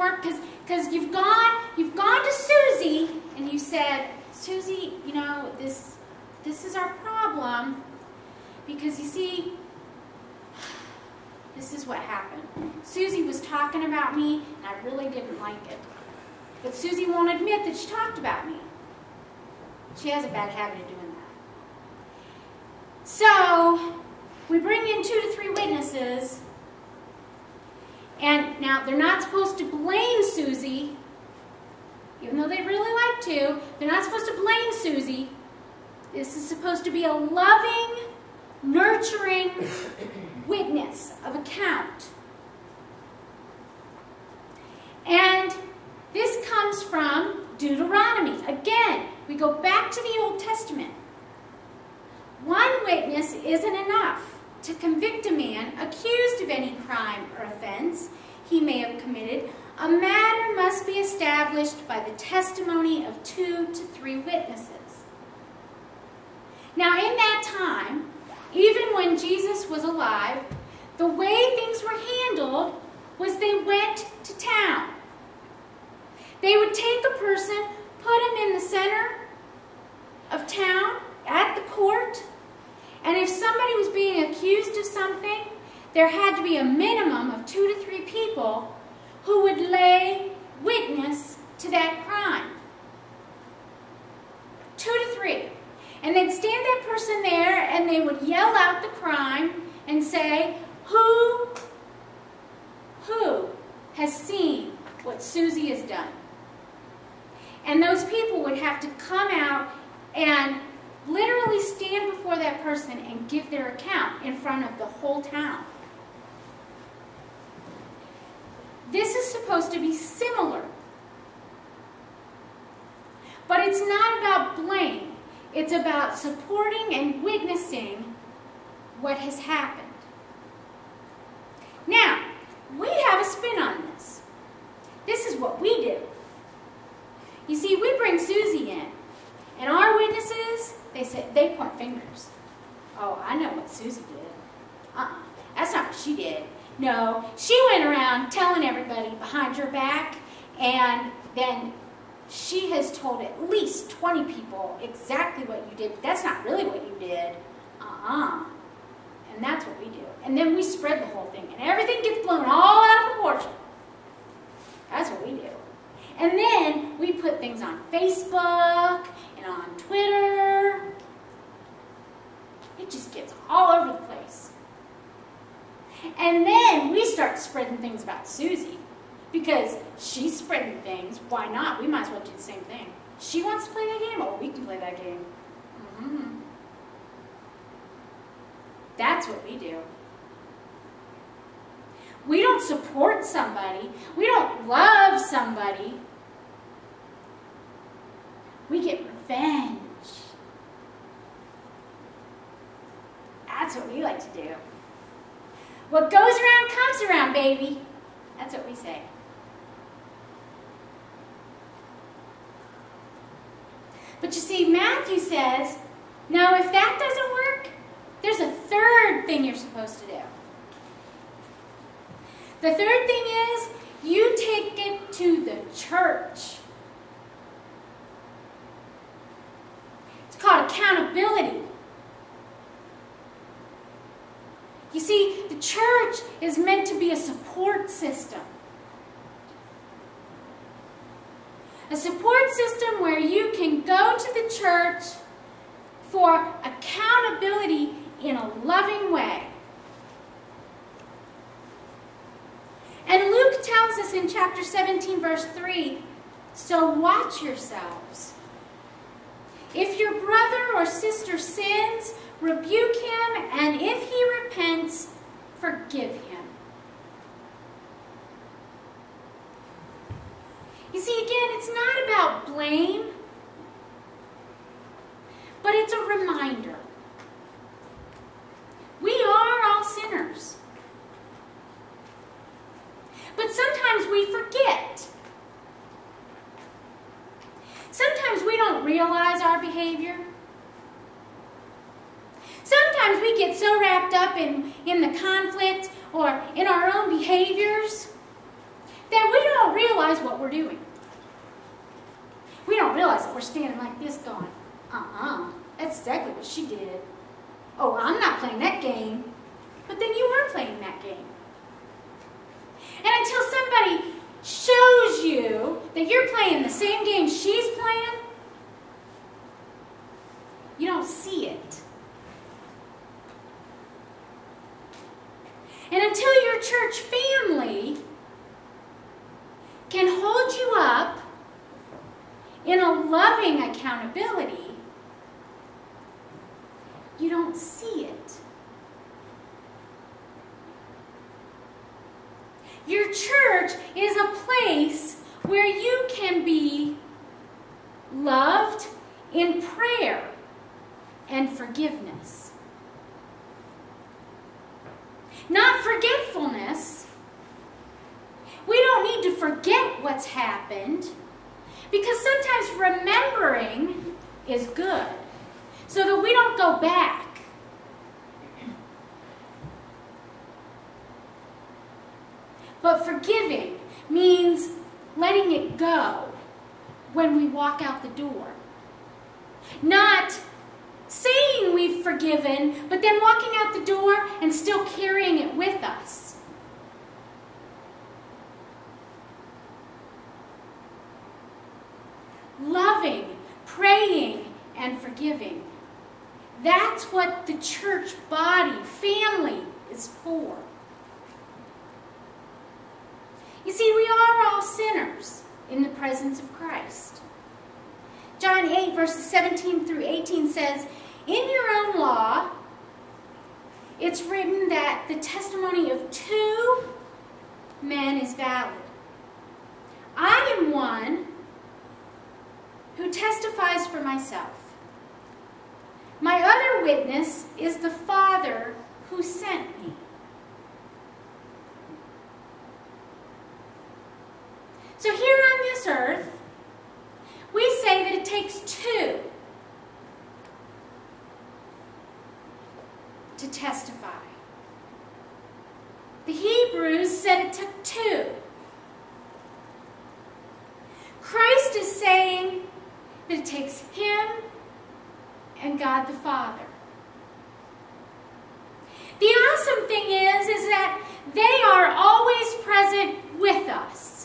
work because you've gone to Susie and you said, Susie, you know, this is our problem because you see, this is what happened. Susie was talking about me and I really didn't like it. But Susie won't admit that she talked about me. She has a bad habit of doing that. So we bring in 2 to 3 witnesses. And now, they're not supposed to blame Susie, even though they really like to. They're not supposed to blame Susie. This is supposed to be a loving, nurturing witness of account. And this comes from Deuteronomy. Again, we go back to the Old Testament. One witness isn't enough to convict a man accused of any crime or offense he may have committed. A matter must be established by the testimony of 2 to 3 witnesses. Now, in that time, even when Jesus was alive, the way things were handled was they went to town. They would take a person, put him in the center of town, at the court, and if somebody was being accused of something, there had to be a minimum of 2 to 3 people who would lay witness to that crime. 2 to 3. And they'd stand that person there and they would yell out the crime and say, who has seen what Susie has done? And those people would have to come out and literally stand before that person and give their account in front of the whole town. This is supposed to be similar. But it's not about blame. It's about supporting and witnessing what has happened. Now, we have a spin on this. This is what we do. You see, we bring Susie in, and our witnesses, they point fingers. Oh, I know what Susie did. That's not what she did. No, she went around telling everybody behind your back, and then she has told at least 20 people exactly what you did, but that's not really what you did. And that's what we do. And then we spread the whole thing, and everything gets blown all out of proportion. That's what we do. And then we put things on Facebook and on Twitter. It just gets all over the place. And then we start spreading things about Susie. Because she's spreading things, why not? We might as well do the same thing. She wants to play that game, oh, we can play that game. That's what we do. We don't support somebody. We don't love somebody. We get revenge. That's what we like to do. What goes around comes around, baby. That's what we say. But you see, Matthew says, no, if that doesn't work, there's a third thing you're supposed to do. The third thing is, you take it to the church. It's called accountability. You see, the church is meant to be a support system. A support system where you can go to the church for accountability in a loving way. And Luke tells us in chapter 17, verse 3, so watch yourselves. If your brother or sister sins, rebuke him, and if he repents, forgive him. You see, again, it's not about blame, but it's a reminder. We are all sinners. But sometimes we forget. Sometimes we don't realize our behavior. Sometimes we get so wrapped up in the conflict or in our own behaviors that we don't realize what we're doing. We don't realize that we're standing like this going, that's exactly what she did. Oh, I'm not playing that game. But then you are playing that game. And until somebody shows you that you're playing the same game she's playing, you don't see it. And until your church family can hold you up in a loving accountability, you don't see it. Your church is a place where you can be loved in prayer and forgiveness. Not forgetfulness. We don't need to forget what's happened, because sometimes remembering is good, so that we don't go back. But forgiving means letting it go when we walk out the door. Not saying we've forgiven, but then walking out the door and still carrying it with us. Loving, praying, and forgiving. That's what the church body, family, is for. You see, we are all sinners in the presence of Christ. John 8, verses 17 through 18 says, "In your own law, it's written that the testimony of 2 men is valid. I am one who testifies for myself. My other witness is the Father who sent me." So here on this earth, we say that it takes 2 to testify. The Hebrews said it took 2. Christ is saying that it takes Him and God the Father. The awesome thing is that they are always present with us.